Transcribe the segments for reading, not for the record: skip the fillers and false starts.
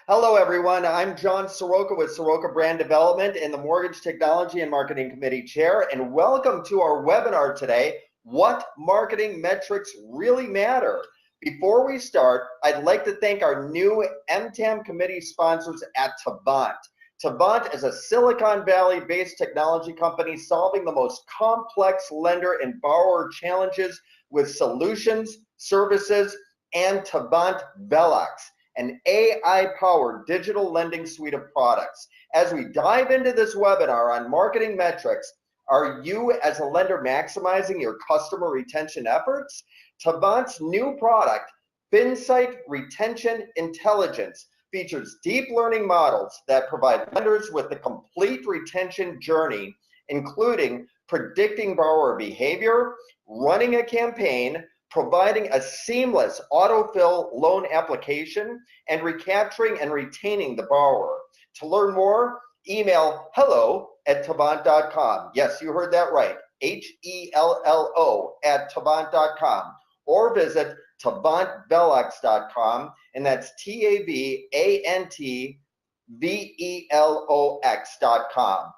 Hello, everyone. I'm John Seroka with Seroka Brand Development and the Mortgage Technology and Marketing Committee Chair, and welcome to our webinar today, What Marketing Metrics Really Matter. Before we start, I'd like to thank our new MTAM committee sponsors at Tavant. Tavant is a Silicon Valley-based technology company solving the most complex lender and borrower challenges with solutions, services, and Tavant Velox, an AI-powered digital lending suite of products. As we dive into this webinar on marketing metrics, are you as a lender maximizing your customer retention efforts? Tavant's new product, FinSight Retention Intelligence, features deep learning models that provide lenders with the complete retention journey, including predicting borrower behavior, running a campaign, providing a seamless autofill loan application, and recapturing and retaining the borrower. To learn more, email hello@tavant.com. Yes, you heard that right, HELLO@tavant.com, or visit tavantvelox.com, and that's TAVANTVELOX.com.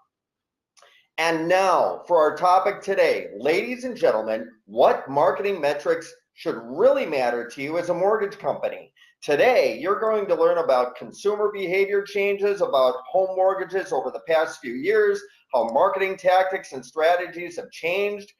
And now for our topic today, ladies and gentlemen, what marketing metrics should really matter to you as a mortgage company? Today, you're going to learn about consumer behavior changes, about home mortgages over the past few years, how marketing tactics and strategies have changed,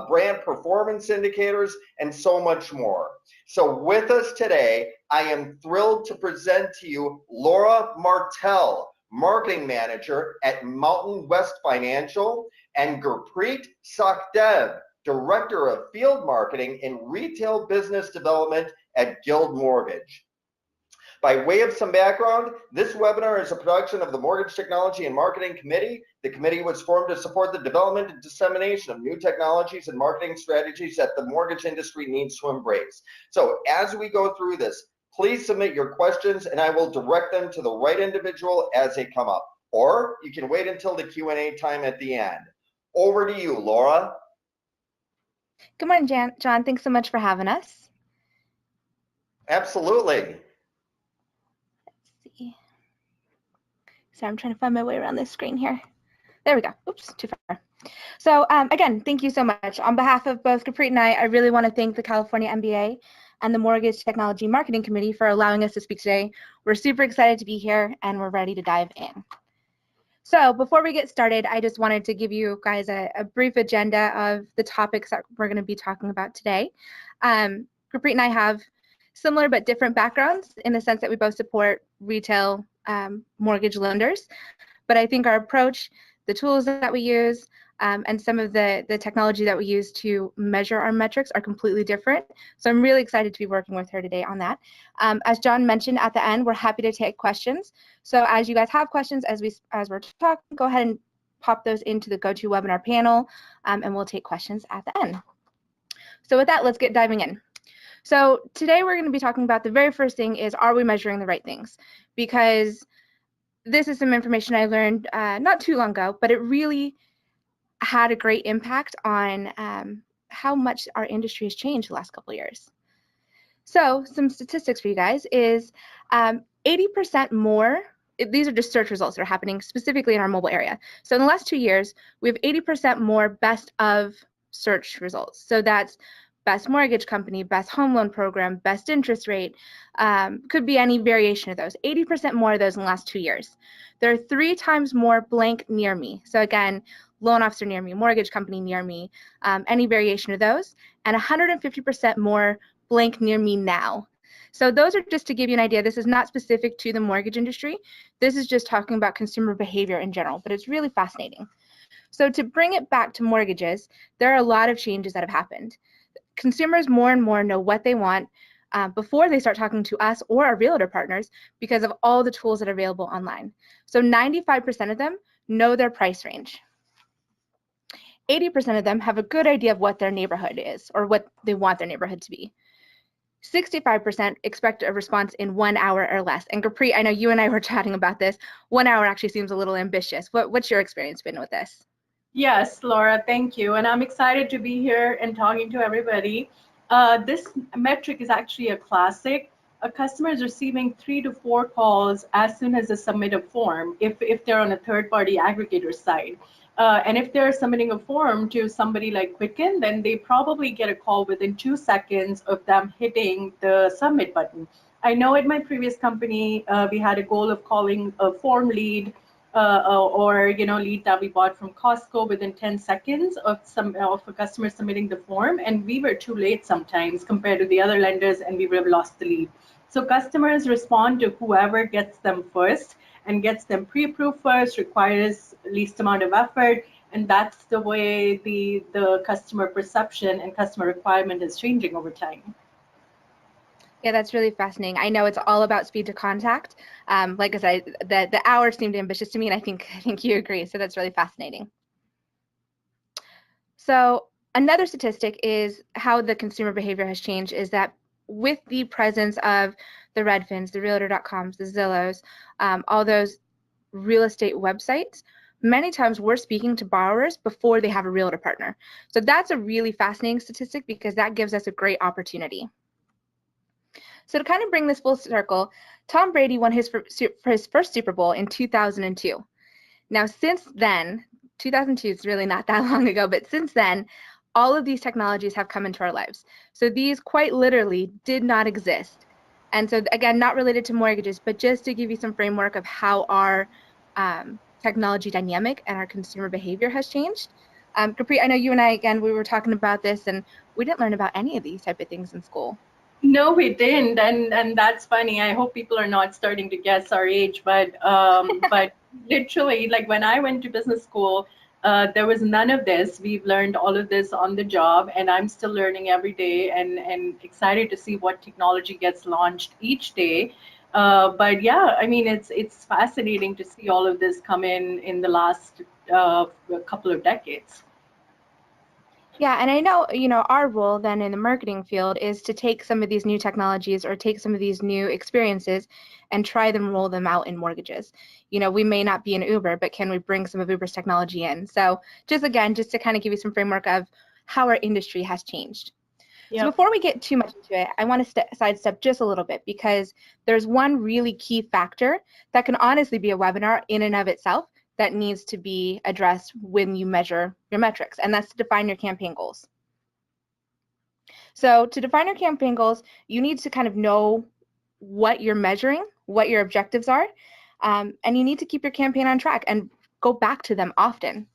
brand performance indicators, and so much more. So with us today, I am thrilled to present to you Laura Martell, Marketing Manager at Mountain West Financial, and Gurpreet Sachdev, Director of Field Marketing and Retail Business Development at Guild Mortgage. By way of some background, this webinar is a production of the Mortgage Technology and Marketing Committee. The committee was formed to support the development and dissemination of new technologies and marketing strategies that the mortgage industry needs to embrace. So as we go through this, please submit your questions and I will direct them to the right individual as they come up. Or you can wait until the Q&A time at the end. Over to you, Laura. Good morning, John. Thanks so much for having us. Absolutely. Let's see. So I'm trying to find my way around this screen here. There we go. Oops, too far. So again, thank you so much. On behalf of both Gurpreet and I really want to thank the California MBA and the Mortgage Technology Marketing Committee for allowing us to speak today. We're super excited to be here and we're ready to dive in. So before we get started, I just wanted to give you guys a brief agenda of the topics that we're going to be talking about today. Gurpreet and I have similar but different backgrounds in the sense that we both support retail mortgage lenders. But I think our approach, the tools that we use, and some of the technology that we use to measure our metrics are completely different. So I'm really excited to be working with her today on that. As John mentioned at the end, we're happy to take questions. So as you guys have questions as we're talking, go ahead and pop those into the GoToWebinar panel, and we'll take questions at the end. So with that, let's get diving in. So today we're going to be talking about the very first thing is, are we measuring the right things? Because this is some information I learned not too long ago, but it really had a great impact on how much our industry has changed the last couple of years. So some statistics for you guys is 80% more, these are just search results that are happening specifically in our mobile area. So in the last 2 years, we have 80% more best of search results. So that's best mortgage company, best home loan program, best interest rate, could be any variation of those. 80% more of those in the last 2 years. There are 3 times more blank near me. So again, loan officer near me, mortgage company near me, any variation of those, and 150% more blank near me now. So those are just to give you an idea. This is not specific to the mortgage industry. This is just talking about consumer behavior in general, but it's really fascinating. So to bring it back to mortgages, there are a lot of changes that have happened. Consumers more and more know what they want before they start talking to us or our realtor partners because of all the tools that are available online. So 95% of them know their price range. 80% of them have a good idea of what their neighborhood is or what they want their neighborhood to be. 65% expect a response in 1 hour or less. And Gurpreet, I know you and I were chatting about this. 1 hour actually seems a little ambitious. What's your experience been with this? Yes, Laura, thank you. And I'm excited to be here and talking to everybody. This metric is actually a classic a customer is receiving 3 to 4 calls as soon as they submit a form, if they're on a third-party aggregator site. And if they're submitting a form to somebody like Quicken, then they probably get a call within 2 seconds of them hitting the submit button. I know at my previous company, we had a goal of calling a form lead or lead that we bought from Costco within 10 seconds of a customer submitting the form, and we were too late sometimes compared to the other lenders, and we would have lost the lead. So customers respond to whoever gets them first, and gets them pre-approved first, requires least amount of effort, and that's the way the customer perception and customer requirement is changing over time. Yeah, that's really fascinating. I know it's all about speed to contact. Like I said, the hours seemed ambitious to me, and I think you agree. So that's really fascinating. So another statistic is how the consumer behavior has changed is that with the presence of the Redfins, the Realtor.coms, the Zillows, all those real estate websites, many times we're speaking to borrowers before they have a realtor partner. So that's a really fascinating statistic because that gives us a great opportunity. So to kind of bring this full circle, Tom Brady won for his first Super Bowl in 2002. Now, since then, 2002 is really not that long ago, but since then, all of these technologies have come into our lives. So these quite literally did not exist. And so again, not related to mortgages, but just to give you some framework of how our technology dynamic and our consumer behavior has changed. Gurpreet, I know you and I, again, we were talking about this, and we didn't learn about any of these type of things in school. No, we didn't, and that's funny. I hope people are not starting to guess our age, but literally, like when I went to business school, there was none of this. We've learned all of this on the job, and I'm still learning every day, and excited to see what technology gets launched each day. But yeah, I mean, it's fascinating to see all of this come in the last couple of decades. Yeah, and I know, our role then in the marketing field is to take some of these new technologies or take some of these new experiences and try them, roll them out in mortgages. We may not be an Uber, but can we bring some of Uber's technology in? So just to kind of give you some framework of how our industry has changed. Yep. So before we get too much into it, I want to sidestep just a little bit because there's one really key factor that can honestly be a webinar in and of itself that needs to be addressed when you measure your metrics, and that's to define your campaign goals. So to define your campaign goals, you need to kind of know what you're measuring, what your objectives are, and you need to keep your campaign on track and go back to them often.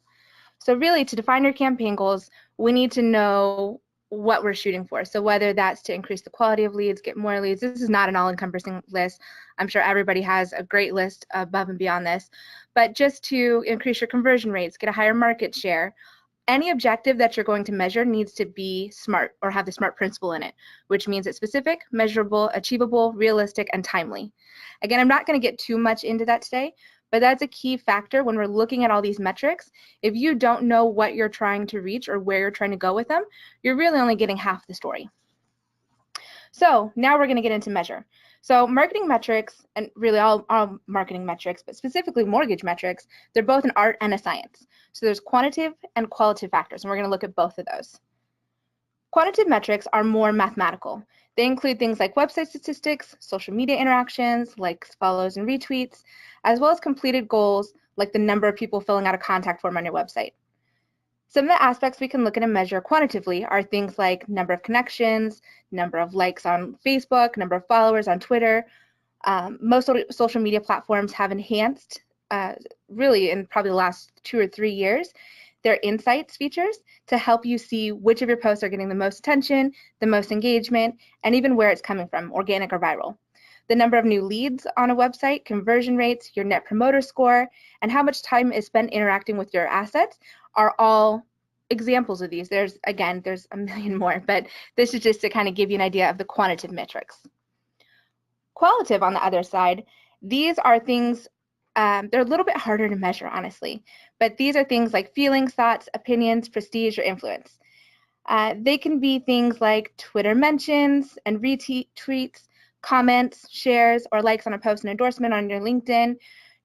So really, to define your campaign goals, we need to know what we're shooting for. So whether that's to increase the quality of leads, get more leads, this is not an all-encompassing list. I'm sure everybody has a great list above and beyond this, but just to increase your conversion rates, get a higher market share, any objective that you're going to measure needs to be SMART or have the SMART principle in it, which means it's specific, measurable, achievable, realistic, and timely. Again, I'm not going to get too much into that today, but that's a key factor when we're looking at all these metrics. If you don't know what you're trying to reach or where you're trying to go with them, you're really only getting half the story. So now we're going to get into measure. So marketing metrics, and really all marketing metrics, but specifically mortgage metrics, they're both an art and a science. So there's quantitative and qualitative factors, and we're going to look at both of those. Quantitative metrics are more mathematical. They include things like website statistics, social media interactions, likes, follows, and retweets, as well as completed goals like the number of people filling out a contact form on your website. Some of the aspects we can look at and measure quantitatively are things like number of connections, number of likes on Facebook, number of followers on Twitter. Most social media platforms have enhanced, really in probably the last 2 or 3 years, their insights features to help you see which of your posts are getting the most attention, the most engagement, and even where it's coming from, organic or viral. The number of new leads on a website, conversion rates, your net promoter score, and how much time is spent interacting with your assets are all examples of these. There's a million more, but this is just to kind of give you an idea of the quantitative metrics. Qualitative, on the other side, these are things, they're a little bit harder to measure, honestly, but these are things like feelings, thoughts, opinions, prestige, or influence. They can be things like Twitter mentions and retweets, comments, shares, or likes on a post and endorsement on your LinkedIn.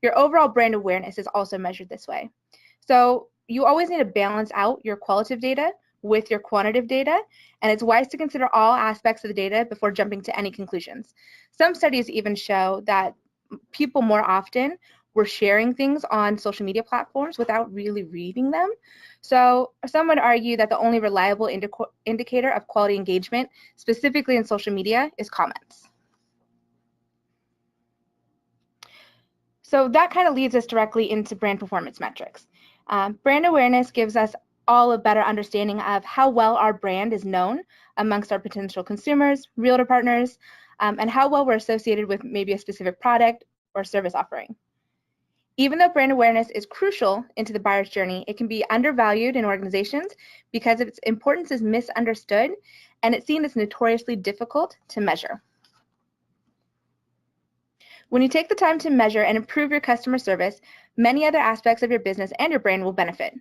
Your overall brand awareness is also measured this way. So you always need to balance out your qualitative data with your quantitative data, and it's wise to consider all aspects of the data before jumping to any conclusions. Some studies even show that people more often were sharing things on social media platforms without really reading them. So some would argue that the only reliable indicator of quality engagement, specifically in social media, is comments. So that kind of leads us directly into brand performance metrics. Brand awareness gives us all a better understanding of how well our brand is known amongst our potential consumers, realtor partners, and how well we're associated with maybe a specific product or service offering. Even though brand awareness is crucial into the buyer's journey, it can be undervalued in organizations because its importance is misunderstood and it's seen as notoriously difficult to measure. When you take the time to measure and improve your customer service, many other aspects of your business and your brand will benefit.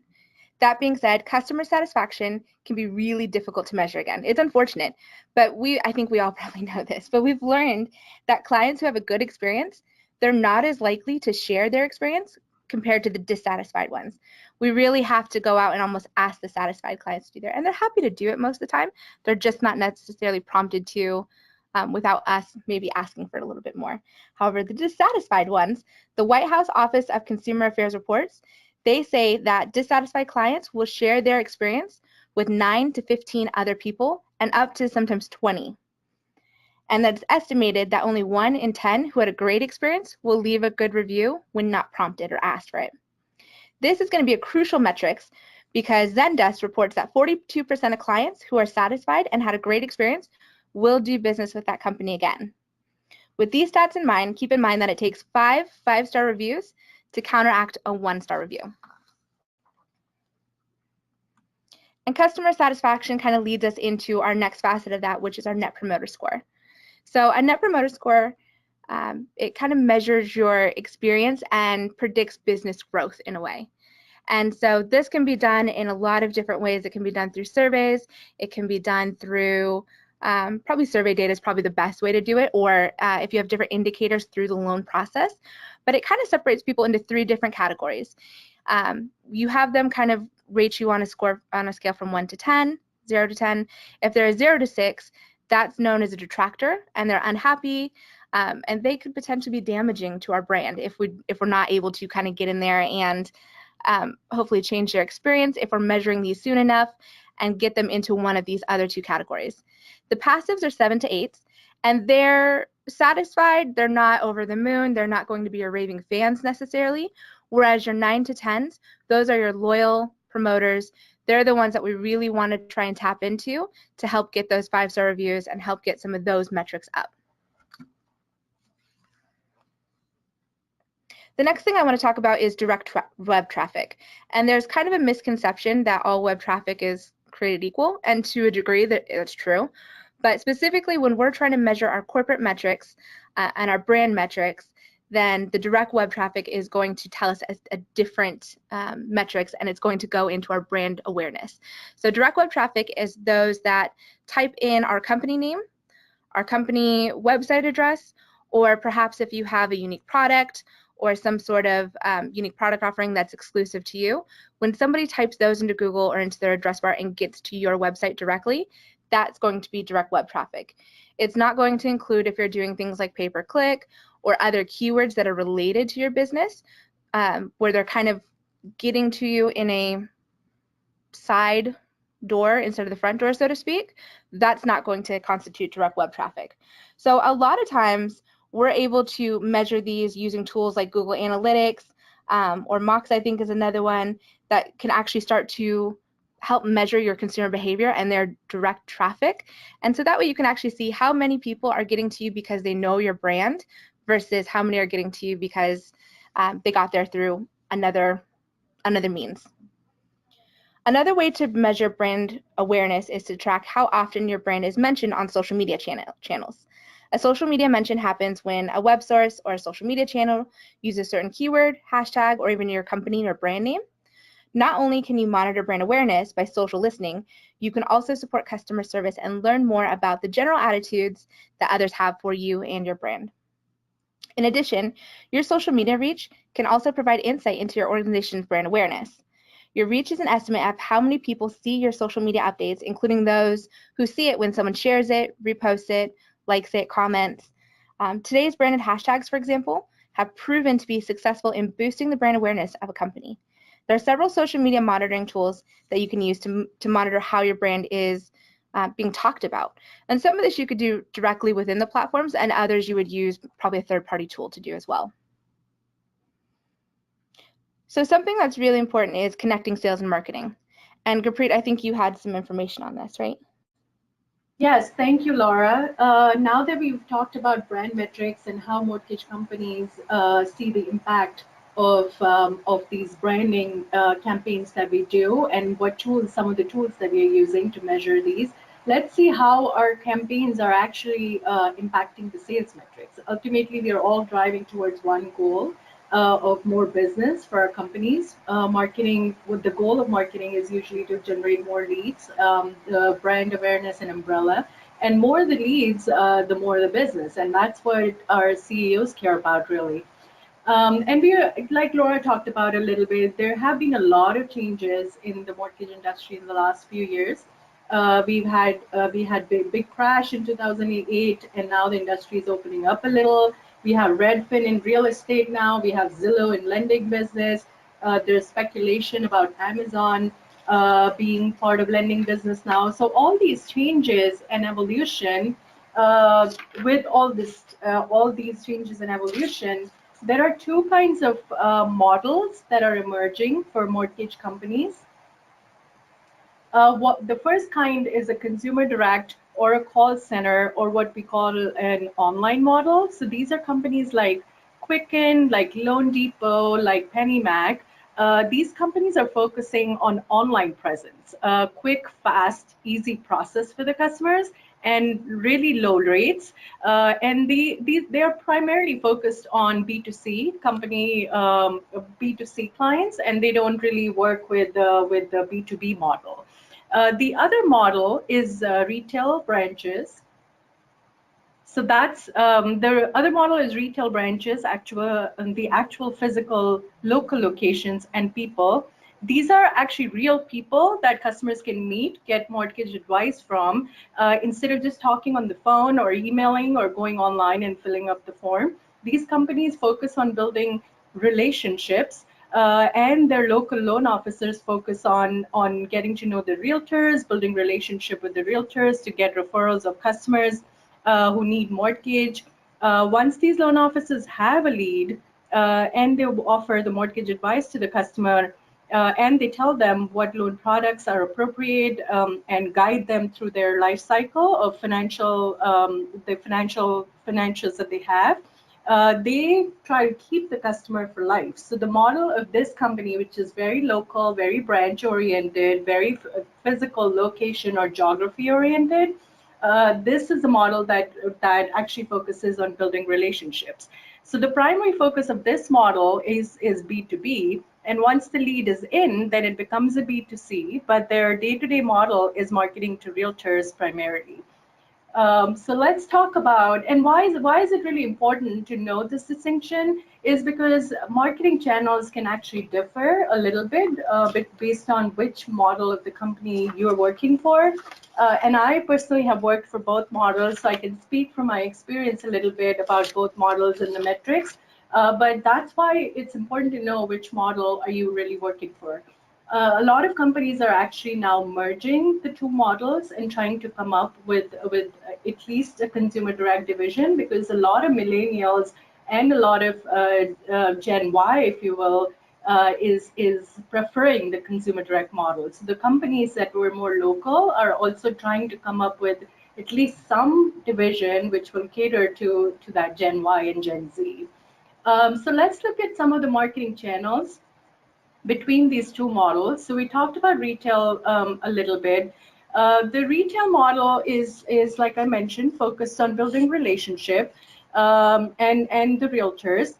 That being said, customer satisfaction can be really difficult to measure again. It's unfortunate, but I think we all probably know this, but we've learned that clients who have a good experience, they're not as likely to share their experience compared to the dissatisfied ones. We really have to go out and almost ask the satisfied clients to do that. And they're happy to do it most of the time. They're just not necessarily prompted to without us maybe asking for it a little bit more. However, the dissatisfied ones, the White House Office of Consumer Affairs reports, they say that dissatisfied clients will share their experience with 9 to 15 other people and up to sometimes 20. And that it's estimated that only 1 in 10 who had a great experience will leave a good review when not prompted or asked for it. This is going to be a crucial metric because Zendesk reports that 42% of clients who are satisfied and had a great experience will do business with that company again. With these stats in mind, keep in mind that it takes 5 5-star reviews to counteract a 1-star review. And customer satisfaction kind of leads us into our next facet of that, which is our Net Promoter Score. So a Net Promoter Score, it kind of measures your experience and predicts business growth in a way. And so this can be done in a lot of different ways. It can be done through surveys. It can be done through probably survey data is probably the best way to do it, or if you have different indicators through the loan process. But it kind of separates people into 3 different categories. You have them kind of rate you on a score on a scale from 1 to 10, 0 to 10. If they're a 0 to 6, that's known as a detractor, and they're unhappy, and they could potentially be damaging to our brand if we're not able to kind of get in there and hopefully change their experience if we're measuring these soon enough and get them into one of these other 2 categories. The passives are 7 to 8, and they're satisfied. They're not over the moon. They're not going to be your raving fans necessarily, whereas your 9 to 10s, those are your loyal promoters. They're the ones that we really want to try and tap into to help get those 5-star reviews and help get some of those metrics up. The next thing I want to talk about is direct web traffic. And there's kind of a misconception that all web traffic is created equal, and to a degree that's true. But specifically when we're trying to measure our corporate metrics and our brand metrics, then the direct web traffic is going to tell us a different metrics, and it's going to go into our brand awareness. So direct web traffic is those that type in our company name, our company website address, or perhaps if you have a unique product or some sort of unique product offering that's exclusive to you. When somebody types those into Google or into their address bar and gets to your website directly, that's going to be direct web traffic. It's not going to include if you're doing things like pay-per-click or other keywords that are related to your business, where they're kind of getting to you in a side door instead of the front door, so to speak. That's not going to constitute direct web traffic. So a lot of times we're able to measure these using tools like Google Analytics, or Mox, I think, is another one that can actually start to help measure your consumer behavior and their direct traffic. And so that way you can actually see how many people are getting to you because they know your brand versus how many are getting to you because they got there through another means. Another way to measure brand awareness is to track how often your brand is mentioned on social media channels. A social media mention happens when a web source or a social media channel uses a certain keyword, hashtag, or even your company or brand name. Not only can you monitor brand awareness by social listening, you can also support customer service and learn more about the general attitudes that others have for you and your brand. In addition, your social media reach can also provide insight into your organization's brand awareness. Your reach is an estimate of how many people see your social media updates, including those who see it when someone shares it, reposts it, likes it, comments. Today's branded hashtags, for example, have proven to be successful in boosting the brand awareness of a company. There are several social media monitoring tools that you can use to monitor how your brand is being talked about. And some of this you could do directly within the platforms, and others you would use probably a third-party tool to do as well. So something that's really important is connecting sales and marketing. And Gurpreet, I think you had some information on this, right? Yes, thank you, Laura. Now that we've talked about brand metrics and how mortgage companies see the impact of these branding campaigns that we do, and what tools, some of the tools that we are using to measure these, let's see how our campaigns are actually impacting the sales metrics. Ultimately, we are all driving towards one goal of more business for our companies. Marketing, with the goal of marketing is usually to generate more leads, brand awareness and umbrella. And more the leads, the more the business. And that's what our CEOs care about, really. And we, like Laura talked about a little bit, there have been a lot of changes in the mortgage industry in the last few years. We had big crash in 2008, and now the industry is opening up a little. We have Redfin in real estate now. We have Zillow in lending business. There's speculation about Amazon being part of lending business now. So all these changes and evolution, with all these changes and evolution, there are two kinds of models that are emerging for mortgage companies. What the first kind is a consumer direct or a call center, or what we call an online model. So these are companies like Quicken, like Loan Depot, like PennyMac. These companies are focusing on online presence, quick, fast, easy process for the customers, and really low rates. And they are primarily focused on B2C company, B2C clients, and they don't really work with the B2B model. The other model is retail branches. So that's the other model is retail branches, the actual physical local locations and people. These are actually real people that customers can meet, get mortgage advice from, instead of just talking on the phone or emailing or going online and filling up the form. These companies focus on building relationships. And their local loan officers focus on getting to know the realtors, building relationship with the realtors to get referrals of customers who need mortgage. Once these loan officers have a lead, and they offer the mortgage advice to the customer, and they tell them what loan products are appropriate, and guide them through their life cycle of the financials that they have. They try to keep the customer for life. So the model of this company, which is very local, very branch oriented, very physical location or geography oriented, this is a model that actually focuses on building relationships. So the primary focus of this model is B2B. And once the lead is in, then it becomes a B2C, but their day-to-day model is marketing to realtors primarily. So let's talk about, and why is it really important to know this distinction, is because marketing channels can actually differ a little bit, based on which model of the company you're working for. And I personally have worked for both models, so I can speak from my experience a little bit about both models and the metrics. But that's why it's important to know which model are you really working for. A lot of companies are actually now merging the two models and trying to come up with at least a consumer direct division, because a lot of millennials and a lot of Gen Y, if you will, is preferring the consumer direct model. So the companies that were more local are also trying to come up with at least some division which will cater to that Gen Y and Gen Z. So let's look at some of the marketing channels between these two models. So we talked about retail a little bit. The retail model is, like I mentioned, focused on building relationship and the realtors,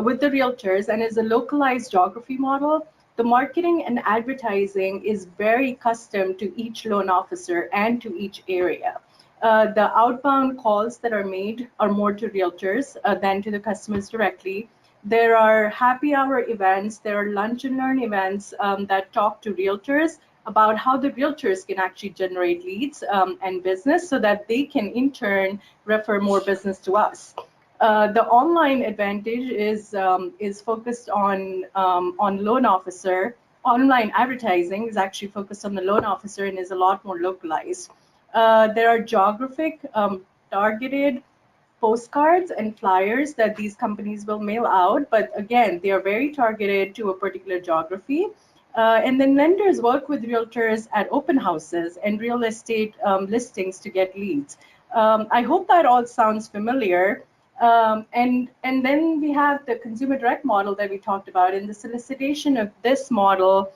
with the realtors, and is a localized geography model. The marketing and advertising is very custom to each loan officer and to each area. The outbound calls that are made are more to realtors than to the customers directly. There are happy hour events, there are lunch and learn events that talk to realtors about how the realtors can actually generate leads and business so that they can in turn refer more business to us. The online advantage is focused on loan officer. Online advertising is actually focused on the loan officer and is a lot more localized. There are geographic targeted postcards and flyers that these companies will mail out, but again, they are very targeted to a particular geography. And then lenders work with realtors at open houses and real estate listings to get leads. I hope that all sounds familiar. And then we have the consumer direct model that we talked about, and the solicitation of this model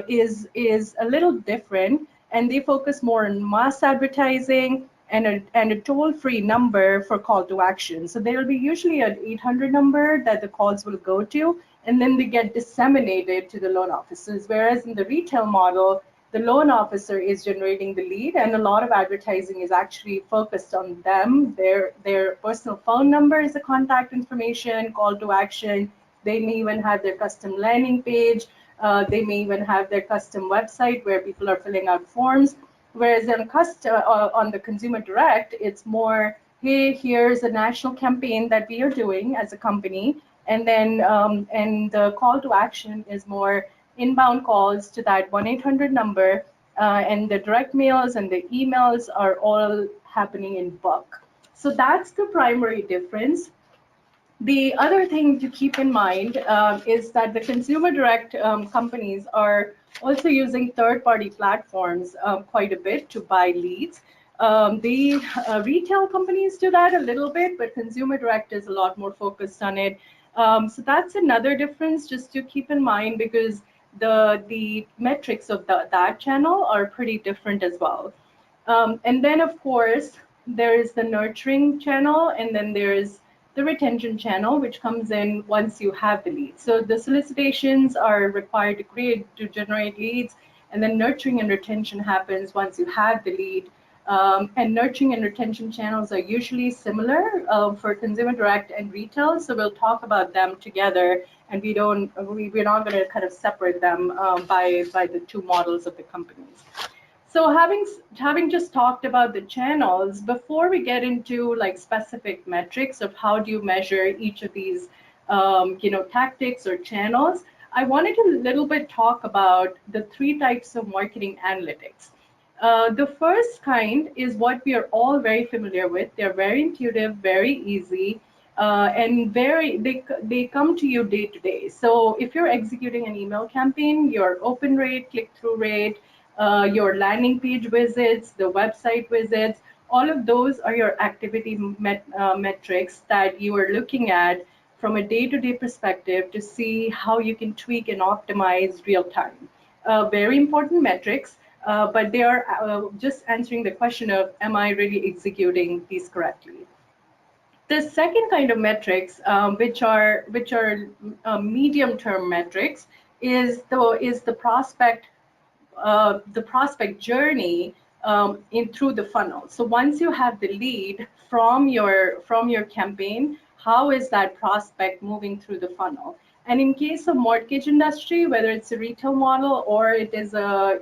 is a little different, and they focus more on mass advertising and a toll-free number for call to action. So there will be usually an 800 number that the calls will go to, and then they get disseminated to the loan officers. Whereas in the retail model, the loan officer is generating the lead, and a lot of advertising is actually focused on them. Their personal phone number is the contact information, call to action. They may even have their custom landing page. They may even have their custom website where people are filling out forms. Whereas on the consumer direct, it's more, hey, here's a national campaign that we are doing as a company, and then and the call to action is more inbound calls to that 1-800 number, and the direct mails and the emails are all happening in bulk. So that's the primary difference. The other thing to keep in mind is that the consumer direct companies are also using third-party platforms quite a bit to buy leads. The retail companies do that a little bit, but consumer direct is a lot more focused on it. So that's another difference just to keep in mind, because the metrics of that channel are pretty different as well. And then, of course, there is the nurturing channel, and then there's the retention channel, which comes in once you have the leads. So the solicitations are required to generate leads, and then nurturing and retention happens once you have the lead. And nurturing and retention channels are usually similar for consumer direct and retail, so we'll talk about them together, and we're not going to kind of separate them by the two models of the companies. So having just talked about the channels, before we get into like specific metrics of how do you measure each of these tactics or channels, I wanted to a little bit talk about the three types of marketing analytics. The first kind is what we are all very familiar with. They're very intuitive, very easy, and they come to you day to day. So if you're executing an email campaign, your open rate, click-through rate, your landing page visits, the website visits, all of those are your activity metrics that you are looking at from a day-to-day perspective to see how you can tweak and optimize real time. Very important metrics, but they are just answering the question of, am I really executing these correctly? The second kind of metrics, which are medium-term metrics, is the prospect journey through the funnel. So once you have the lead from your campaign, how is that prospect moving through the funnel? And in case of mortgage industry, whether it's a retail model or it is a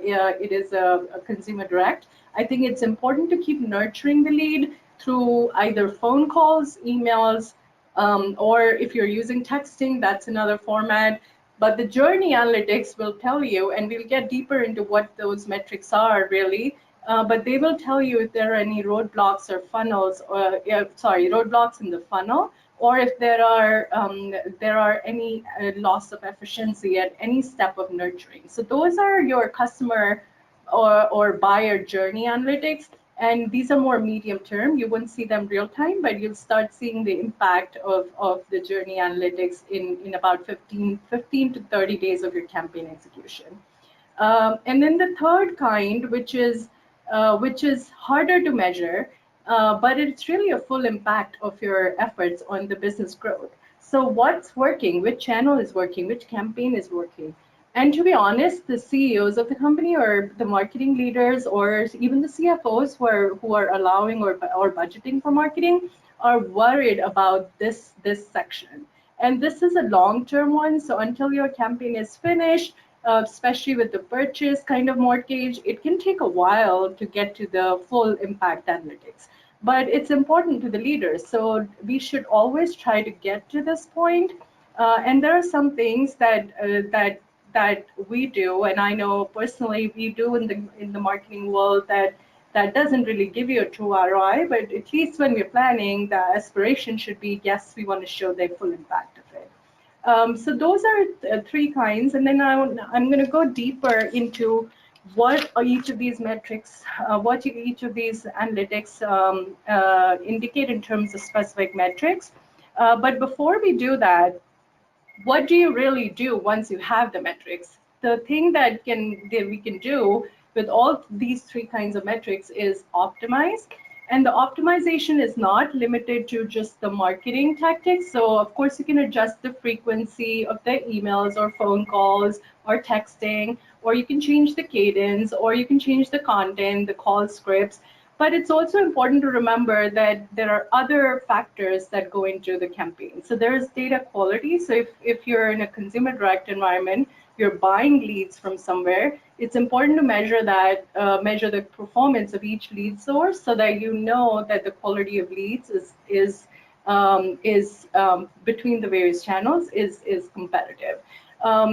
consumer direct, I think it's important to keep nurturing the lead through either phone calls, emails, or if you're using texting, that's another format. But the journey analytics will tell you, and we'll get deeper into what those metrics are really, but they will tell you if there are any roadblocks or roadblocks in the funnel, or if there are any loss of efficiency at any step of nurturing. So those are your customer or buyer journey analytics. And these are more medium term. You wouldn't see them real time, but you'll start seeing the impact of the journey analytics in about 15 to 30 days of your campaign execution. And then the third kind, which is harder to measure, but it's really a full impact of your efforts on the business growth. So what's working, which channel is working, which campaign is working? And to be honest, the CEOs of the company or the marketing leaders or even the CFOs who are allowing or budgeting for marketing are worried about this section. And this is a long-term one. So until your campaign is finished, especially with the purchase kind of mortgage, it can take a while to get to the full impact analytics. But it's important to the leaders. So we should always try to get to this point. And there are some things that we do, and I know personally we do in the marketing world that doesn't really give you a true ROI, but at least when we're planning, the aspiration should be, yes, we want to show the full impact of it. So those are three kinds, and then I'm going to go deeper into what are each of these metrics, what each of these analytics indicate in terms of specific metrics. But before we do that, what do you really do once you have the metrics? The thing that we can do with all these three kinds of metrics is optimize. And the optimization is not limited to just the marketing tactics. So of course you can adjust the frequency of the emails or phone calls or texting, or you can change the cadence, or you can change the content, the call scripts. But it's also important to remember that there are other factors that go into the campaign. So there's data quality. So if you're in a consumer direct environment, you're buying leads from somewhere, it's important to measure that, measure the performance of each lead source so that you know that the quality of leads is between the various channels is competitive.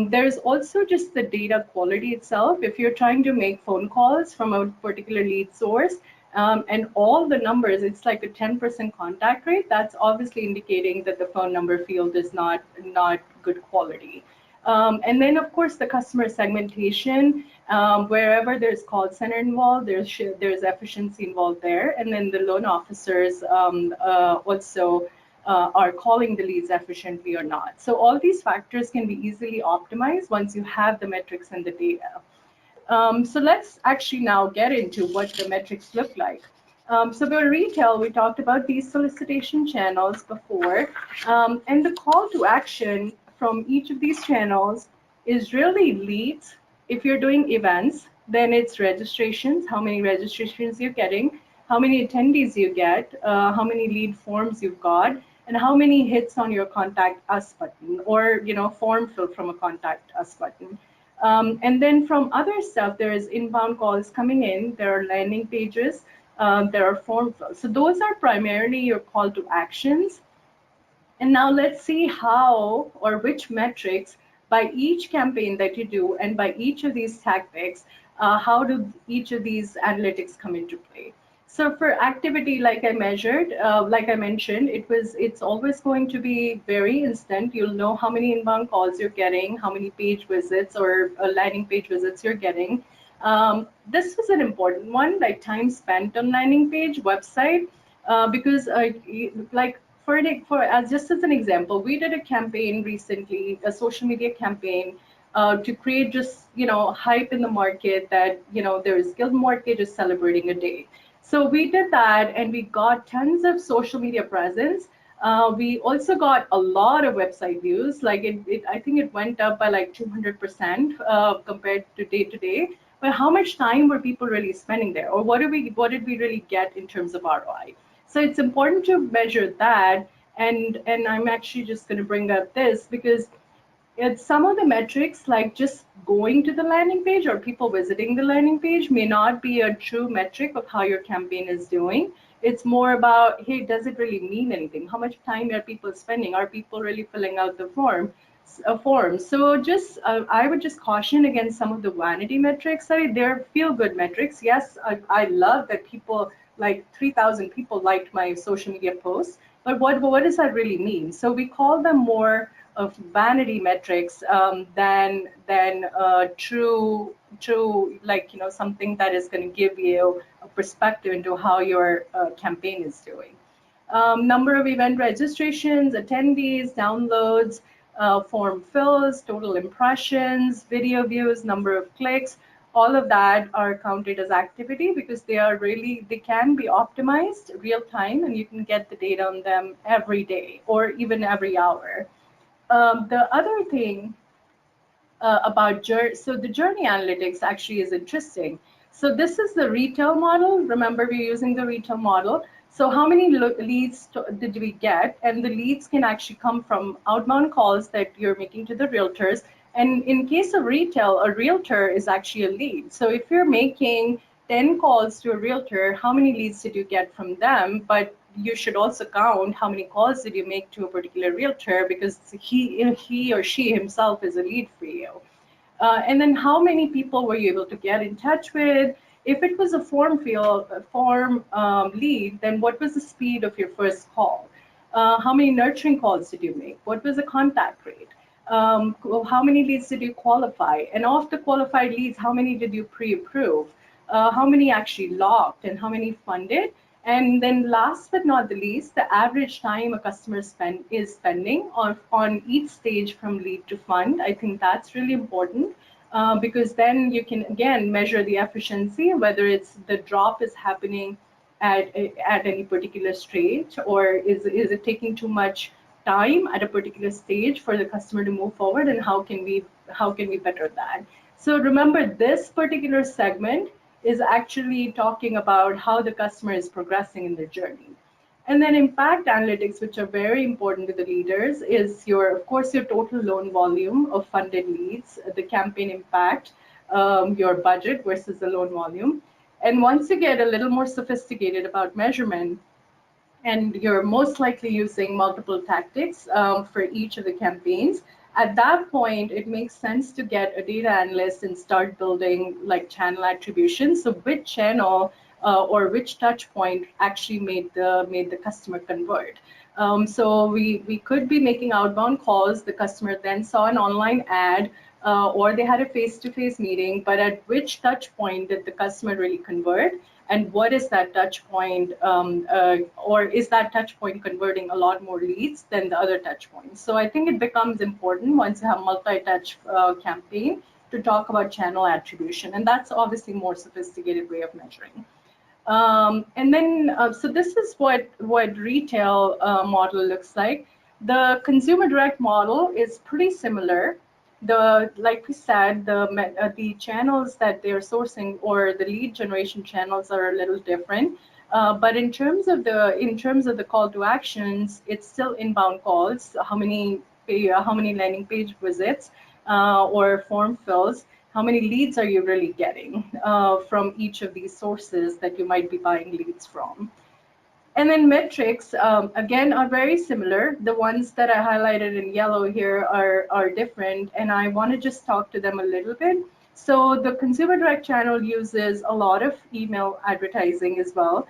There's also just the data quality itself. If you're trying to make phone calls from a particular lead source, and all the numbers, it's like a 10% contact rate, that's obviously indicating that the phone number field is not good quality. And then, of course, the customer segmentation, wherever there's call center involved, there's efficiency involved there. And then the loan officers also are calling the leads efficiently or not. So all these factors can be easily optimized once you have the metrics and the data. So let's actually now get into what the metrics look like. So for retail, we talked about these solicitation channels before, and the call to action from each of these channels is really leads. If you're doing events, then it's registrations, how many registrations you're getting, how many attendees you get, how many lead forms you've got, and how many hits on your contact us button, or form fill from a contact us button. And then from other stuff, there is inbound calls coming in, there are landing pages, there are form fills. So those are primarily your call to actions. And now let's see how or which metrics by each campaign that you do and by each of these tactics, how do each of these analytics come into play. So for activity, like I mentioned, it's always going to be very instant. You'll know how many inbound calls you're getting, how many page visits or landing page visits you're getting. This was an important one, like time spent on landing page website, because just as an example, we did a campaign recently, a social media campaign, to create just hype in the market that there's Guild Mortgage is celebrating a day. So we did that, and we got tons of social media presence. We also got a lot of website views. Like I think it went up by like 200% compared to day. But how much time were people really spending there, or what did we really get in terms of ROI? So it's important to measure that, and I'm actually just going to bring up this because some of the metrics, like just going to the landing page or people visiting the landing page, may not be a true metric of how your campaign is doing. It's more about, hey, does it really mean anything? How much time are people spending? Are people really filling out the form? So just I would just caution against some of the vanity metrics. They're feel-good metrics. Yes, I love that people, like 3,000 people liked my social media posts, but what does that really mean? So we call them more of vanity metrics than true like something that is going to give you a perspective into how your campaign is doing. Number of event registrations, attendees, downloads, form fills, total impressions, video views, number of clicks, all of that are counted as activity because they can be optimized real time, and you can get the data on them every day or even every hour. The other thing about the journey analytics actually is interesting. So this is the retail model. Remember, we're using the retail model. So how many leads did we get? And the leads can actually come from outbound calls that you're making to the realtors. And in case of retail, a realtor is actually a lead. So if you're making 10 calls to a realtor, how many leads did you get from them? But you should also count how many calls did you make to a particular realtor, because he or she himself is a lead for you. And then how many people were you able to get in touch with? If it was a form lead, then what was the speed of your first call? How many nurturing calls did you make? What was the contact rate? How many leads did you qualify? And of the qualified leads, how many did you pre-approve? How many actually locked, and how many funded? And then last but not the least, the average time a customer is spending on each stage from lead to fund. I think that's really important, because then you can, again, measure the efficiency, whether it's the drop is happening at any particular stage, or is it taking too much time at a particular stage for the customer to move forward, and how can we better that? So remember, this particular segment is actually talking about how the customer is progressing in their journey. And then impact analytics, which are very important to the leaders, is of course, your total loan volume of funded leads, the campaign impact, your budget versus the loan volume. And once you get a little more sophisticated about measurement, and you're most likely using multiple tactics for each of the campaigns, at that point, it makes sense to get a data analyst and start building like channel attribution. So which channel or which touch point actually made the customer convert. So we could be making outbound calls. The customer then saw an online ad, or they had a face-to-face meeting, but at which touch point did the customer really convert? And what is that touch point, or is that touch point converting a lot more leads than the other touch points? So I think it becomes important once you have multi-touch campaign to talk about channel attribution, and that's obviously a more sophisticated way of measuring. And then, so this is what retail model looks like. The consumer direct model is pretty similar. Like we said, the channels that they're sourcing, or the lead generation channels, are a little different. But in terms of the call to actions, it's still inbound calls. How many landing page visits or form fills? How many leads are you really getting from each of these sources that you might be buying leads from? And then metrics, again, are very similar. The ones that I highlighted in yellow here are different, and I want to just talk to them a little bit. So the consumer direct channel uses a lot of email advertising as well.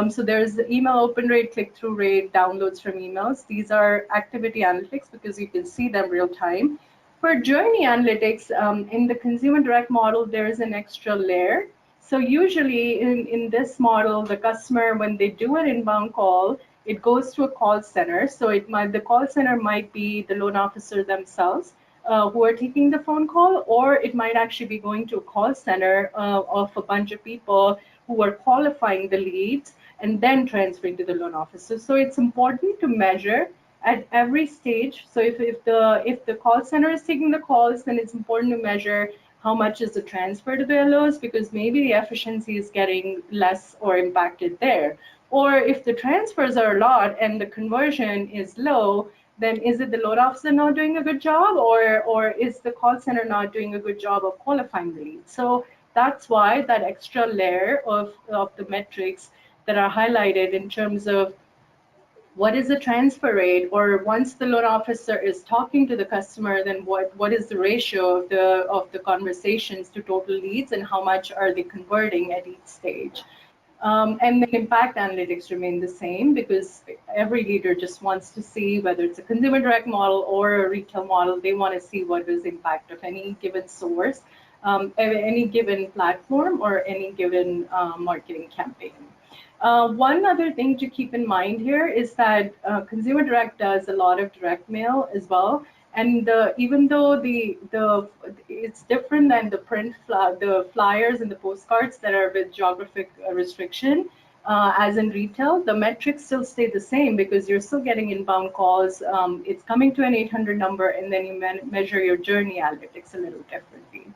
So there's the email open rate, click-through rate, downloads from emails. These are activity analytics because you can see them real time. For journey analytics, in the consumer direct model, there is an extra layer. So usually in this model, the customer, when they do an inbound call, it goes to a call center. So the call center might be the loan officer themselves who are taking the phone call, or it might actually be going to a call center of a bunch of people who are qualifying the leads and then transferring to the loan officer. So it's important to measure at every stage. So if the call center is taking the calls, then it's important to measure how much is the transfer to the LOs, because maybe the efficiency is getting less or impacted there. Or if the transfers are a lot and the conversion is low, then is it the loan officer not doing a good job, or is the call center not doing a good job of qualifying the lead? So that's why that extra layer of the metrics that are highlighted in terms of what is the transfer rate, or once the loan officer is talking to the customer, then what is the ratio of the conversations to total leads, and how much are they converting at each stage? And then impact analytics remain the same, because every leader just wants to see, whether it's a consumer direct model or a retail model, they want to see what is the impact of any given source, any given platform, or any given marketing campaign. One other thing to keep in mind here is that consumer direct does a lot of direct mail as well, and even though it's different than the flyers and the postcards that are with geographic restriction, as in retail, the metrics still stay the same, because you're still getting inbound calls. It's coming to an 800 number, and then you measure your journey analytics a little differently.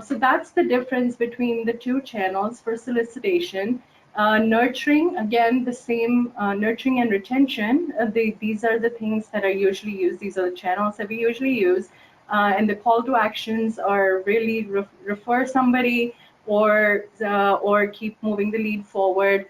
So that's the difference between the two channels for solicitation. Nurturing, again, the same, nurturing and retention. These are the things that are usually used. These are the channels that we usually use. And the call to actions are really refer somebody or keep moving the lead forward,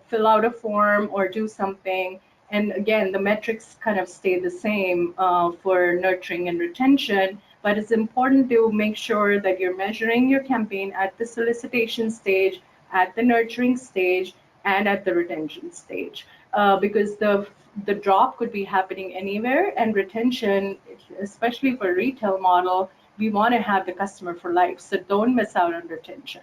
fill out a form or do something. And again, the metrics kind of stay the same for nurturing and retention. But it's important to make sure that you're measuring your campaign at the solicitation stage, at the nurturing stage, and at the retention stage, because the drop could be happening anywhere, and retention, especially for retail model, we want to have the customer for life, so don't miss out on retention.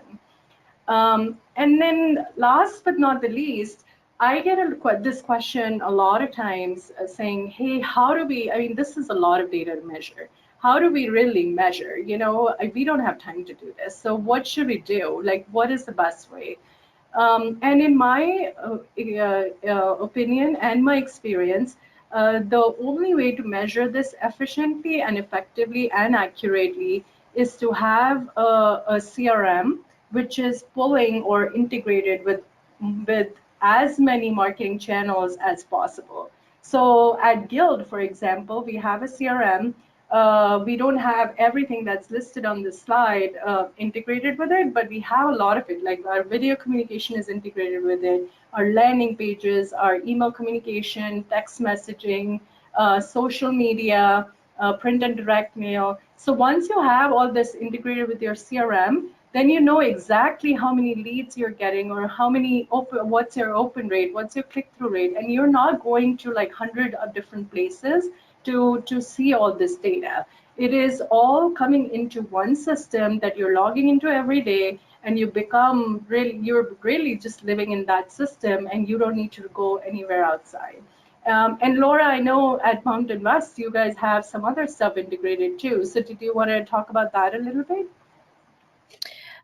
And then last but not the least, I get this question a lot of times saying, hey, how do we, I mean, this is a lot of data to measure. How do we really measure? You know, we don't have time to do this. So what should we do? Like, what is the best way? And in my opinion and my experience, the only way to measure this efficiently and effectively and accurately is to have a CRM which is pulling or integrated with as many marketing channels as possible. So at Guild, for example, we have a CRM. We don't have everything that's listed on the slide integrated with it, but we have a lot of it. Like our video communication is integrated with it, our landing pages, our email communication, text messaging, social media, print and direct mail. So once you have all this integrated with your CRM, then you know exactly how many leads you're getting or how many what's your open rate, what's your click-through rate, and you're not going to like 100 of different places to see all this data. It is all coming into one system that you're logging into every day, and you're really just living in that system, and you don't need to go anywhere outside. And Laura, I know at Mountain West, you guys have some other stuff integrated too. So did you want to talk about that a little bit?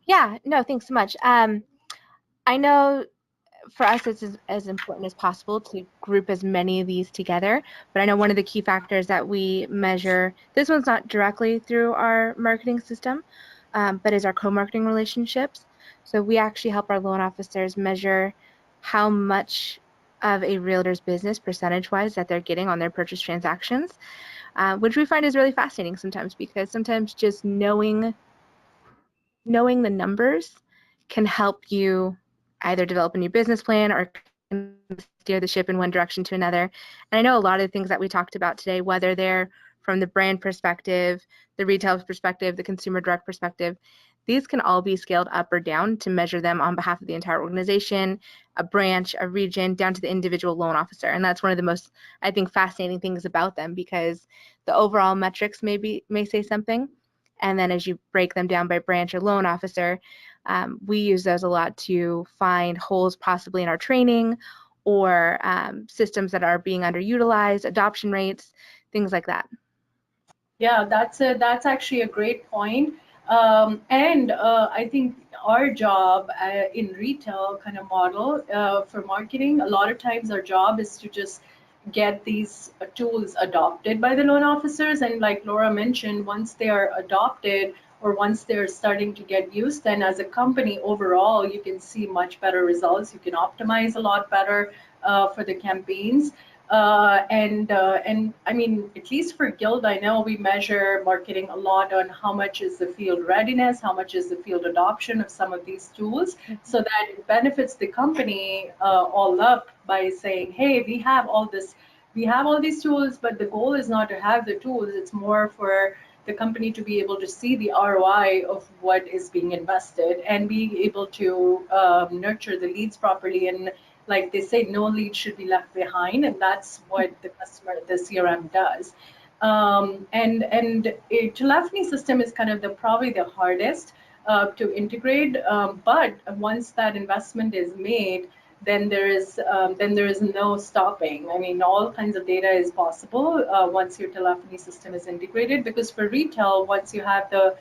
Yeah, no, thanks so much. I know for us it's as important as possible to group as many of these together, but I know one of the key factors that we measure, this one's not directly through our marketing system, but is our co-marketing relationships. So we actually help our loan officers measure how much of a realtor's business percentage-wise that they're getting on their purchase transactions, which we find is really fascinating sometimes, because sometimes just knowing the numbers can help you either develop a new business plan or steer the ship in one direction to another. And I know a lot of the things that we talked about today, whether they're from the brand perspective, the retail perspective, the consumer direct perspective, these can all be scaled up or down to measure them on behalf of the entire organization, a branch, a region, down to the individual loan officer. And that's one of the most, I think, fascinating things about them, because the overall metrics may say something, and then as you break them down by branch or loan officer, we use those a lot to find holes possibly in our training or systems that are being underutilized, adoption rates, things like that. Yeah, that's actually a great point. And I think our job in retail kind of model for marketing, a lot of times our job is to just get these tools adopted by the loan officers. And like Laura mentioned, once they are adopted or once they're starting to get used, then as a company overall, you can see much better results. You can optimize a lot better for the campaigns. And I mean, at least for Guild, I know we measure marketing a lot on how much is the field readiness, how much is the field adoption of some of these tools, so that it benefits the company all up by saying, hey, we have all these tools, but the goal is not to have the tools. It's more for the company to be able to see the ROI of what is being invested and be able to nurture the leads properly. And like they say, no lead should be left behind, and that's what the CRM does. And a telephony system is kind of probably the hardest to integrate. But once that investment is made, then there is no stopping. I mean, all kinds of data is possible once your telephony system is integrated. Because for retail, once you have the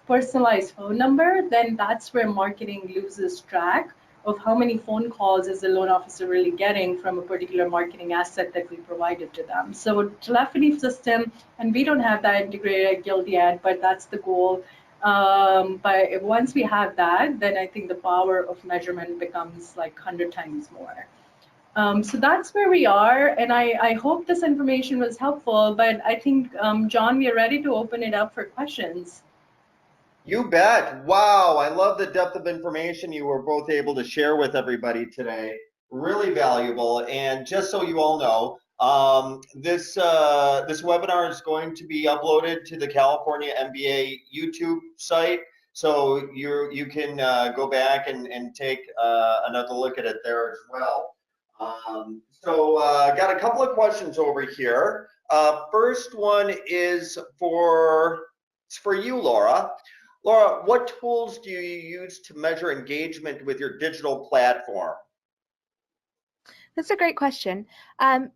personalized phone number, then that's where marketing loses track of how many phone calls is the loan officer really getting from a particular marketing asset that we provided to them. So telephony system, and we don't have that integrated at Guild yet, but that's the goal. But once we have that, then I think the power of measurement becomes like 100 times more. So that's where we are, and I hope this information was helpful, but I think, John, we are ready to open it up for questions. You bet. Wow, I love the depth of information you were both able to share with everybody today. Really valuable. And just so you all know, this webinar is going to be uploaded to the California MBA YouTube site. So you can go back and take another look at it there as well. Got a couple of questions over here. First one is for you, Laura. Laura, what tools do you use to measure engagement with your digital platform? That's a great question.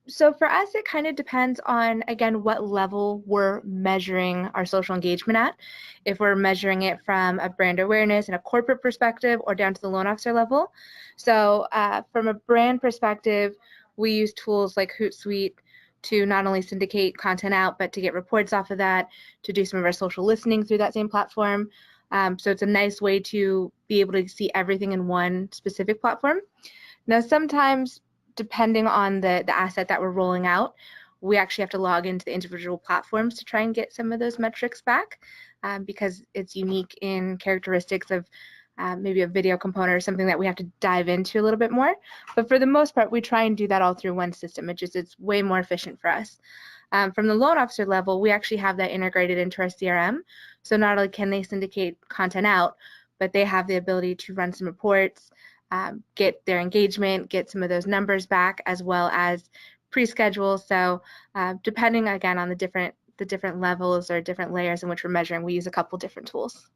So for us, it kind of depends on, again, what level we're measuring our social engagement at. If we're measuring it from a brand awareness and a corporate perspective or down to the loan officer level. So from a brand perspective, we use tools like Hootsuite to not only syndicate content out, but to get reports off of that, to do some of our social listening through that same platform. So it's a nice way to be able to see everything in one specific platform. Now, sometimes, depending on the asset that we're rolling out, we actually have to log into the individual platforms to try and get some of those metrics back because it's unique in characteristics of maybe a video component or something that we have to dive into a little bit more. But for the most part, we try and do that all through one system. It's way more efficient for us. From the loan officer level, we actually have that integrated into our CRM. So not only can they syndicate content out, but they have the ability to run some reports, get their engagement, get some of those numbers back, as well as pre-schedule. So depending, again, on the different levels or different layers in which we're measuring, we use a couple different tools.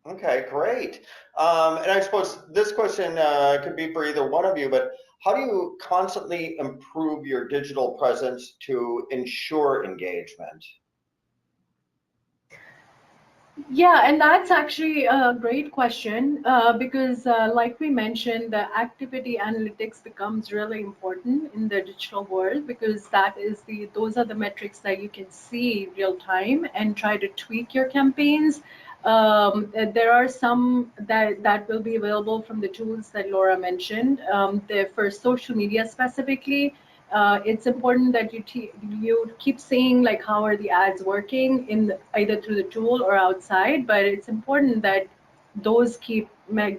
Okay, great. And I suppose this question could be for either one of you, but how do you constantly improve your digital presence to ensure engagement? Yeah, and that's actually a great question because, like we mentioned, the activity analytics becomes really important in the digital world because those are the metrics that you can see real time and try to tweak your campaigns. There are some that will be available from the tools that Laura mentioned. For social media specifically, it's important that you keep seeing like how are the ads working either through the tool or outside, but it's important that those keep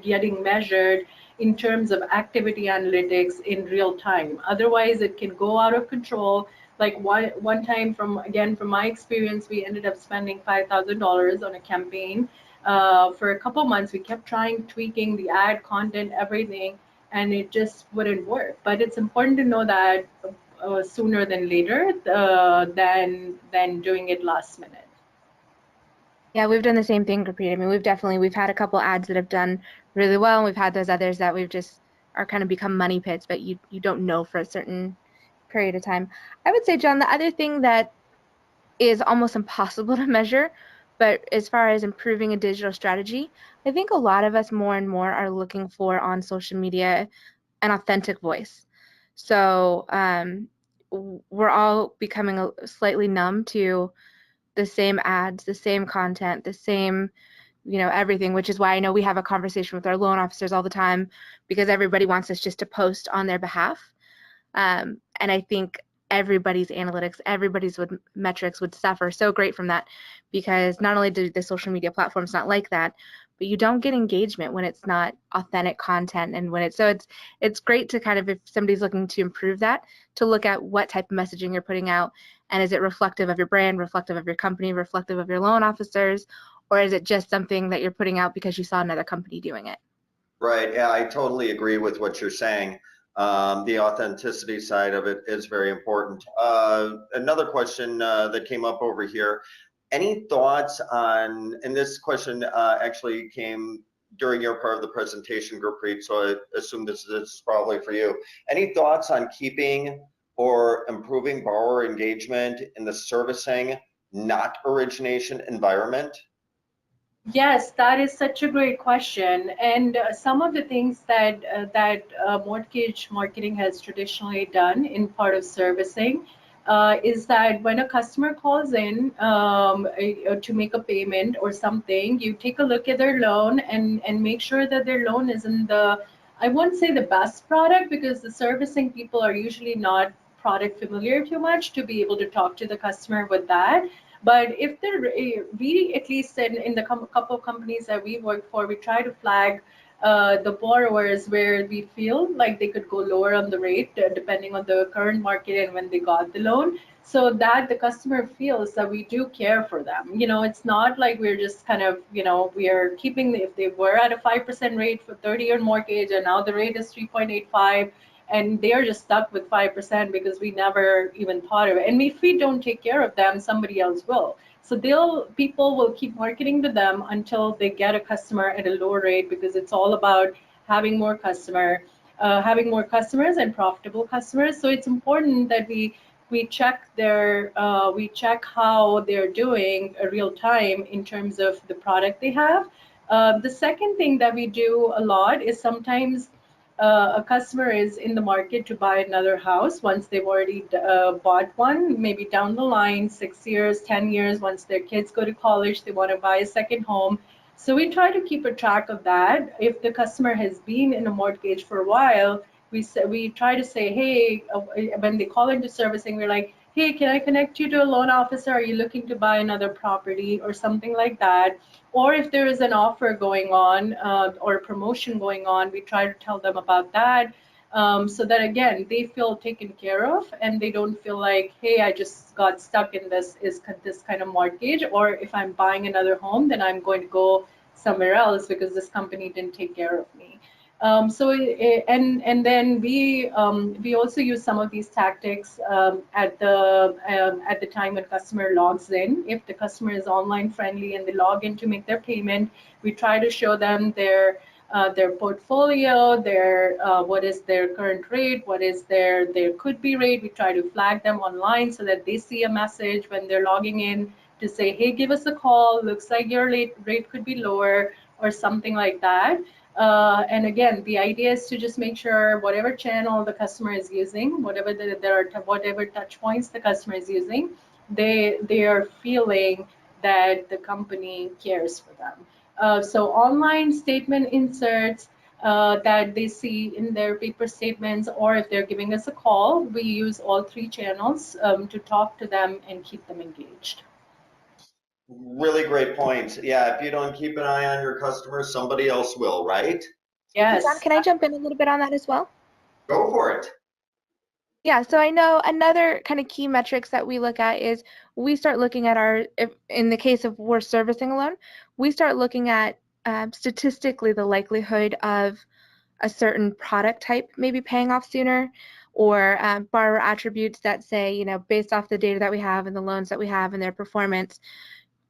getting measured in terms of activity analytics in real time. Otherwise, it can go out of control. Like one time, from my experience, we ended up spending $5,000 on a campaign for a couple months. We kept trying, tweaking the ad content, everything, and it just wouldn't work. But it's important to know that sooner than later than doing it last minute. Yeah, we've done the same thing, Gurpreet. I mean, we've had a couple ads that have done really well, and we've had those others that we've just are kind of become money pits, but you don't know for a certain period of time. I would say, John, the other thing that is almost impossible to measure, but as far as improving a digital strategy, I think a lot of us more and more are looking for on social media an authentic voice. So we're all becoming slightly numb to the same ads, the same content, the same, everything, which is why I know we have a conversation with our loan officers all the time because everybody wants us just to post on their behalf. And I think everybody's analytics, everybody's metrics would suffer so great from that because not only do the social media platforms not like that, but you don't get engagement when it's not authentic content and it's great to kind of, if somebody's looking to improve that, to look at what type of messaging you're putting out and is it reflective of your brand, reflective of your company, reflective of your loan officers, or is it just something that you're putting out because you saw another company doing it? Right, yeah, I totally agree with what you're saying. The authenticity side of it is very important. Another question that came up over here, any thoughts on, and this question actually came during your part of the presentation, Gurpreet, so I assume this is probably for you. Any thoughts on keeping or improving borrower engagement in the servicing, not origination environment? Yes, that is such a great question. And some of the things that mortgage marketing has traditionally done in part of servicing is that when a customer calls in to make a payment or something, you take a look at their loan and make sure that their loan is in the, I won't say the best product, because the servicing people are usually not product familiar too much to be able to talk to the customer with that. But if they're, we at least in the couple of companies that we work for, we try to flag the borrowers where we feel like they could go lower on the rate depending on the current market and when they got the loan, so that the customer feels that we do care for them. You know, it's not like we're just kind of, you know, we are keeping, if they were at a 5% rate for 30-year mortgage and now the rate is 3.85 and they are just stuck with 5% because we never even thought of it. And if we don't take care of them, somebody else will. So people will keep marketing to them until they get a customer at a lower rate, because it's all about having more customers and profitable customers. So it's important that we check we check how they're doing real time in terms of the product they have. The second thing that we do a lot is sometimes a customer is in the market to buy another house once they've already bought one, maybe down the line, 6 years, 10 years, once their kids go to college, they want to buy a second home. So we try to keep a track of that. If the customer has been in a mortgage for a while, we try to say, hey, when they call into servicing, we're like, hey, can I connect you to a loan officer? Are you looking to buy another property or something like that? Or if there is an offer going on or a promotion going on, we try to tell them about that, so that, again, they feel taken care of and they don't feel like, hey, I just got stuck in this kind of mortgage, or if I'm buying another home, then I'm going to go somewhere else because this company didn't take care of me. And then we also use some of these tactics at the time when customer logs in. If the customer is online friendly and they log in to make their payment, we try to show them their portfolio, what is their current rate, what is their could be rate. We try to flag them online so that they see a message when they're logging in to say, hey, give us a call. Looks like your rate could be lower or something like that. And again, the idea is to just make sure whatever channel the customer is using, whatever whatever touch points the customer is using, they are feeling that the company cares for them. So online statement inserts that they see in their paper statements, or if they're giving us a call, we use all three channels to talk to them and keep them engaged. Really great point. Yeah, if you don't keep an eye on your customers, somebody else will, right? Yes. John, can I jump in a little bit on that as well? Go for it. Yeah, so I know another kind of key metrics that we look at is we start looking at in the case of we're servicing a loan, we start looking at statistically the likelihood of a certain product type maybe paying off sooner, or borrower attributes that say, you know, based off the data that we have and the loans that we have and their performance,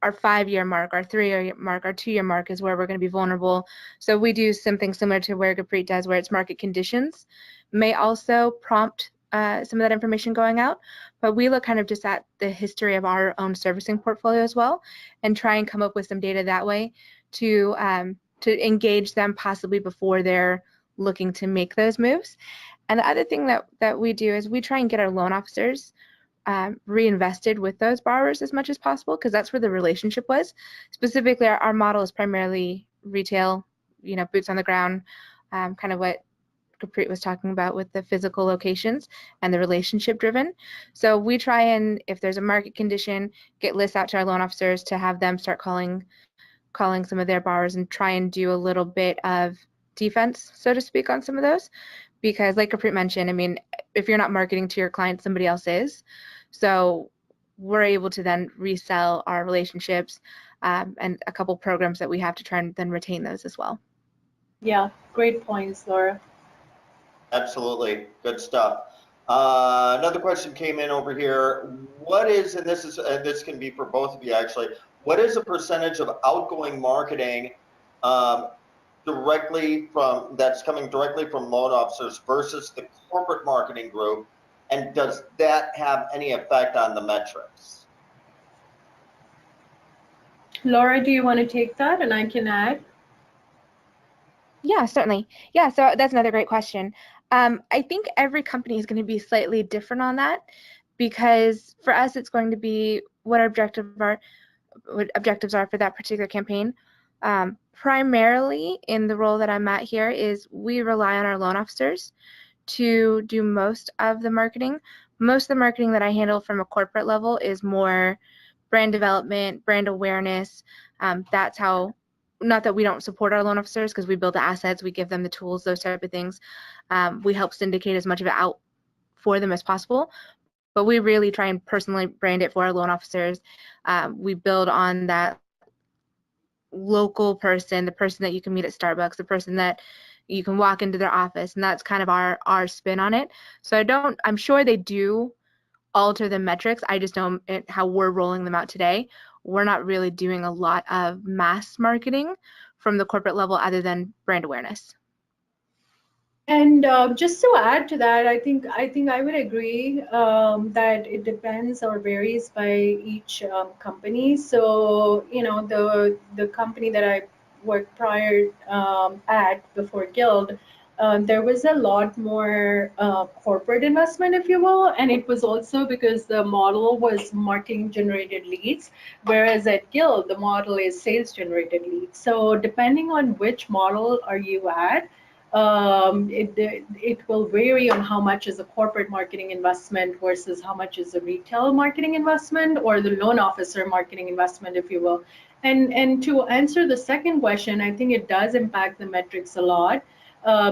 our 5-year mark, our 3-year mark, our 2-year mark is where we're going to be vulnerable. So we do something similar to where Gurpreet does, where it's market conditions may also prompt some of that information going out, but we look kind of just at the history of our own servicing portfolio as well, and try and come up with some data that way to engage them possibly before they're looking to make those moves. And the other thing that we do is we try and get our loan officers reinvested with those borrowers as much as possible, because that's where the relationship was. Specifically, our model is primarily retail, you know, boots on the ground, kind of what Gurpreet was talking about with the physical locations and the relationship driven. So we try and, if there's a market condition, get lists out to our loan officers to have them start calling some of their borrowers and try and do a little bit of defense, so to speak, on some of those. Because like Gurpreet mentioned, I mean, if you're not marketing to your client, somebody else is. So we're able to then resell our relationships and a couple programs that we have to try and then retain those as well. Yeah, great points, Laura. Absolutely, good stuff. Another question came in over here. What is, and this can be for both of you actually, what is the percentage of outgoing marketing that's coming directly from loan officers versus the corporate marketing group, and does that have any effect on the metrics? Laura, do you want to take that and I can add? Yeah, certainly. Yeah, so that's another great question. I think every company is going to be slightly different on that. because for us, it's going to be what our objectives are for that particular campaign. Primarily in the role that I'm at here is we rely on our loan officers to do most of the marketing. Most of the marketing that I handle from a corporate level is more brand development, brand awareness. That's how, not that we don't support our loan officers, because we build the assets, we give them the tools, those type of things. We help syndicate as much of it out for them as possible, but we really try and personally brand it for our loan officers. We build on that local person, the person that you can meet at Starbucks, the person that you can walk into their office, and that's kind of our spin on it. So I'm sure they do alter the metrics. I just know how we're rolling them out today. We're not really doing a lot of mass marketing from the corporate level other than brand awareness. And just to add to that, I think I would agree that it depends or varies by each company. So the company that I worked prior at before Guild, there was a lot more corporate investment, if you will, and it was also because the model was marketing generated leads, whereas at Guild the model is sales generated leads. So depending on which model are you at, it will vary on how much is a corporate marketing investment versus how much is a retail marketing investment or the loan officer marketing investment, if you will. And to answer the second question, I think it does impact the metrics a lot.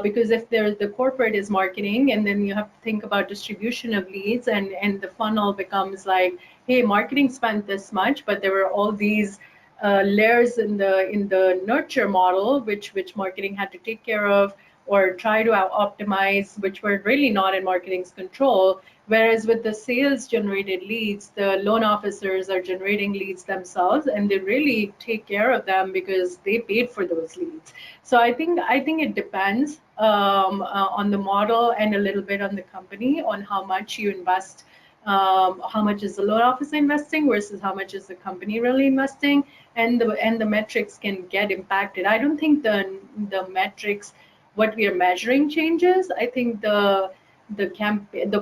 Because if the corporate is marketing, and then you have to think about distribution of leads, and the funnel becomes like, hey, marketing spent this much, but there were all these layers in the nurture model, which marketing had to take care of or try to optimize, which were really not in marketing's control. Whereas with the sales generated leads, the loan officers are generating leads themselves, and they really take care of them because they paid for those leads. So I think it depends on the model and a little bit on the company on how much you invest. How much is the loan officer investing versus how much is the company really investing, and the metrics can get impacted. I don't think the metrics, what we are measuring, changes. I think the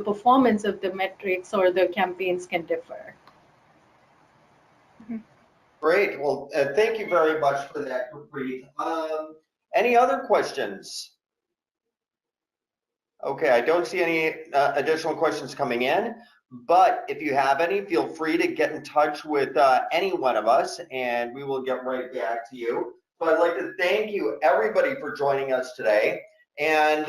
performance of the metrics or the campaigns can differ. Great. Well, thank you very much for that, Gurpreet. Any other questions? Okay, I don't see any additional questions coming in, but if you have any, feel free to get in touch with any one of us, and we will get right back to you. So I'd like to thank you, everybody, for joining us today. And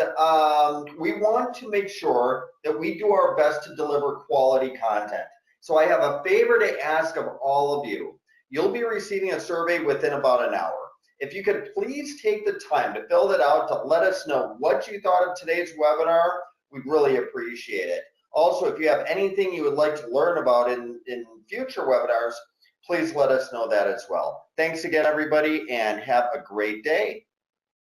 we want to make sure that we do our best to deliver quality content. So I have a favor to ask of all of you. You'll be receiving a survey within about an hour. If you could please take the time to fill that out to let us know what you thought of today's webinar, we'd really appreciate it. Also, if you have anything you would like to learn about in future webinars, please let us know that as well. Thanks again, everybody, and have a great day.